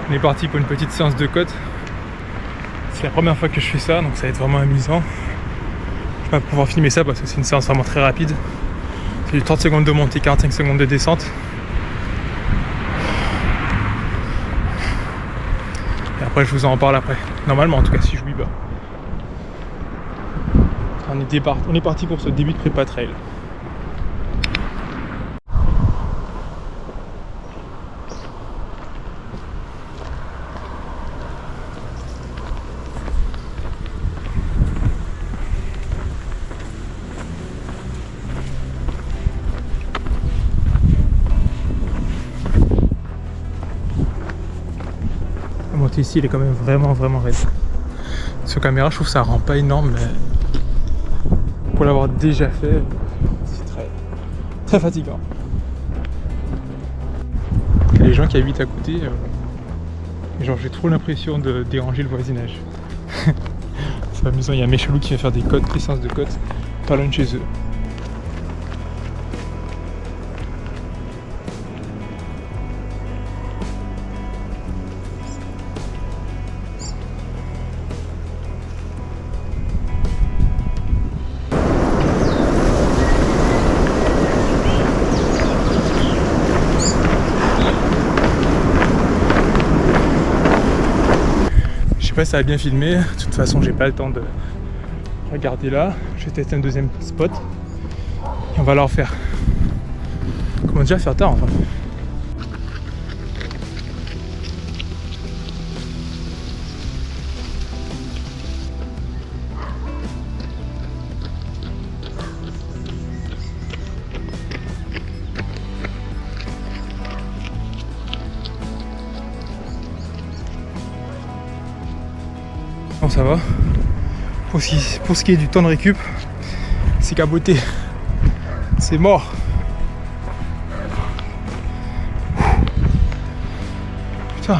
On est parti pour une petite séance de côte. C'est la première fois que je fais ça, donc ça va être vraiment amusant. Je vais pas pouvoir filmer ça parce que c'est une séance vraiment très rapide. C'est du 30 secondes de montée, 45 secondes de descente. Et après je vous en parle après. Normalement en tout cas si je jouis pas. On est parti pour ce début de prépa trail. La montée ici elle est quand même vraiment raide. Sur caméra je trouve que ça rend pas énorme, mais pour l'avoir déjà fait, c'est très fatigant. Et les gens qui habitent à côté, genre j'ai trop l'impression de déranger le voisinage. C'est amusant, il y a mes chelous qui vient faire des séances de côte, pas loin de chez eux. Je sais pas si ça a bien filmé, de toute façon j'ai pas le temps de regarder là. Je vais tester un deuxième spot et on va leur faire. Comment déjà faire tard enfin. Bon ça va. Pour ce qui est du temps de récup, c'est caboté. C'est mort. Putain.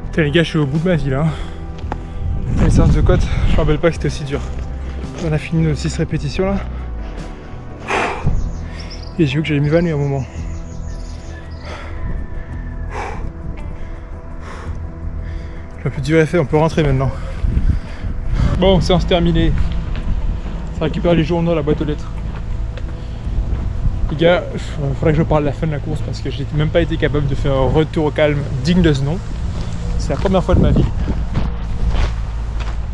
Putain les gars, je suis au bout de ma vie là. Les séances de côte, je me rappelle pas que c'était aussi dur. On a fini nos 6 répétitions là. Et j'ai vu que j'allais m'évanouir un moment. Le plus dur est fait, on peut rentrer maintenant. Bon, séance terminée. Ça récupère les journaux, la boîte aux lettres. Les gars, il faudrait que je parle de la fin de la course parce que j'ai même pas été capable de faire un retour au calme digne de ce nom. C'est la première fois de ma vie.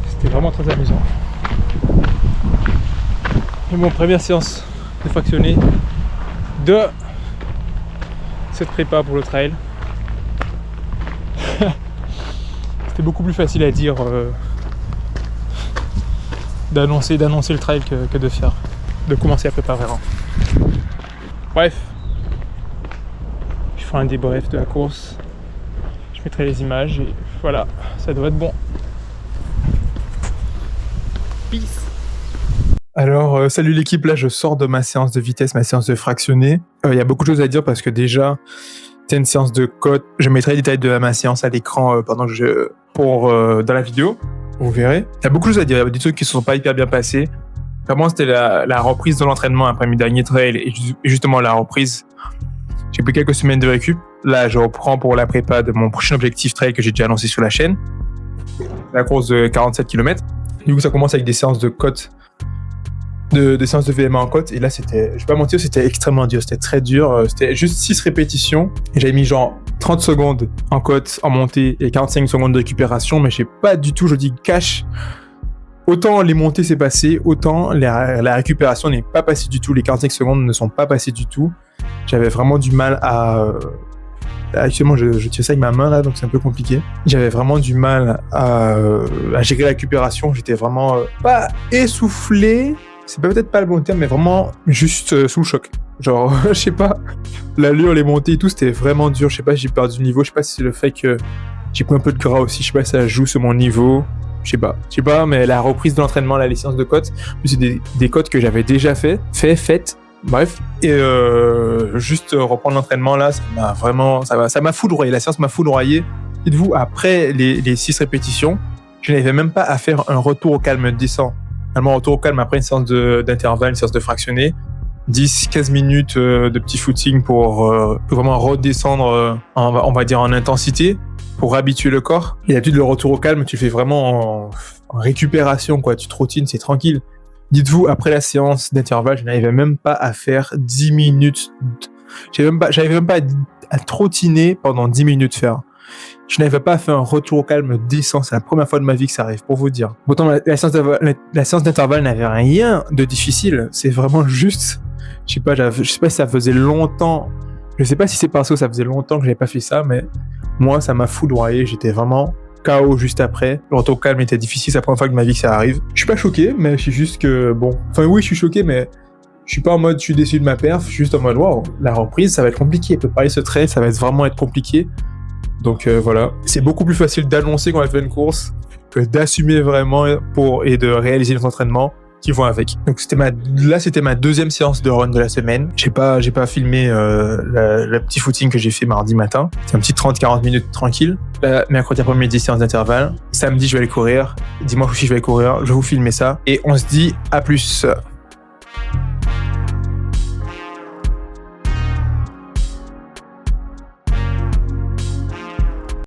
C'était vraiment très amusant. Et mon première séance de fractionné de cette prépa pour le trail. C'était beaucoup plus facile à dire d'annoncer le trail que de commencer à préparer vraiment. Bref, je ferai un débrief de la course. Je mettrai les images et voilà, ça devrait être bon. Peace. Alors, salut l'équipe, là je sors de ma séance de vitesse, ma séance de fractionné. Il y a beaucoup de choses à dire parce que déjà, c'est une séance de côte. Je mettrai les détails de ma séance à l'écran pendant que dans la vidéo, vous verrez. Il y a beaucoup de choses à dire, il y a des trucs qui ne se sont pas hyper bien passés. Vraiment, c'était la reprise de l'entraînement après mes derniers trails et justement la reprise. J'ai pris quelques semaines de récup. Là, je reprends pour la prépa de mon prochain objectif trail que j'ai déjà annoncé sur la chaîne. La course de 47 km. Du coup, ça commence avec des séances de côte, des séances de VMA en côte. Et là, je vais pas mentir, c'était extrêmement dur. C'était très dur. C'était juste 6 répétitions. Et j'avais mis genre 30 secondes en côte, en montée et 45 secondes de récupération. Mais je sais pas du tout, je dis cash. Autant les montées s'est passé, autant la récupération n'est pas passée du tout. Les 45 secondes ne sont pas passées du tout. J'avais vraiment du mal actuellement, je tire ça avec ma main là, donc c'est un peu compliqué. J'avais vraiment du mal à gérer la récupération. J'étais vraiment pas essoufflé. C'est peut-être pas le bon terme, mais vraiment juste sous le choc. Genre, je sais pas, l'allure, les montées et tout, c'était vraiment dur. Je sais pas, j'ai perdu du niveau. Je sais pas si c'est le fait que j'ai pris un peu de gras aussi. Je sais pas si ça joue sur mon niveau. Je sais pas, mais la reprise de l'entraînement, là, les séances de côte, c'est des côtes que j'avais déjà faites, Bref, et juste reprendre l'entraînement là, ça m'a foudroyé. La séance m'a foudroyé. Dites-vous, après les 6 répétitions, je n'arrivais même pas à faire un retour au calme décent. Un retour au calme après une séance d'intervalle, une séance de fractionné. 10-15 minutes de petit footing pour vraiment redescendre, on va dire en intensité, pour habituer le corps. Et d'habitude, le retour au calme, tu le fais vraiment en récupération, quoi. Tu trottines, c'est tranquille. Dites-vous, après la séance d'intervalle, je n'arrivais même pas à faire 10 minutes. J'arrivais même pas à trottiner pendant 10 minutes faire. Je n'avais pas fait un retour au calme décent. C'est la première fois de ma vie que ça arrive, pour vous dire. Pourtant, la séance d'intervalle n'avait rien de difficile. C'est vraiment juste... Je sais pas si ça faisait longtemps... Je sais pas si c'est parce que ça faisait longtemps que j'avais pas fait ça, mais moi, ça m'a foudroyé. J'étais vraiment KO juste après. Le retour au calme était difficile. C'est la première fois de ma vie que ça arrive. Je suis pas choqué, mais je suis juste que... Bon... Enfin, oui, je suis choqué, mais... Je suis pas en mode je suis déçu de ma perf. Je suis juste en mode waouh, la reprise, ça va être compliqué. Préparer ce trait, ça va vraiment être compliqué. Donc voilà, c'est beaucoup plus facile d'annoncer qu'on a fait une course que d'assumer vraiment et de réaliser les entraînements qui vont avec. Donc c'était ma deuxième séance de run de la semaine. J'ai pas filmé le petit footing que j'ai fait mardi matin. C'est un petit 30-40 minutes tranquille. Mercredi après-midi, séance d'intervalle. Samedi, je vais aller courir. Dimanche aussi, je vais aller courir. Je vais vous filmer ça. Et on se dit à plus.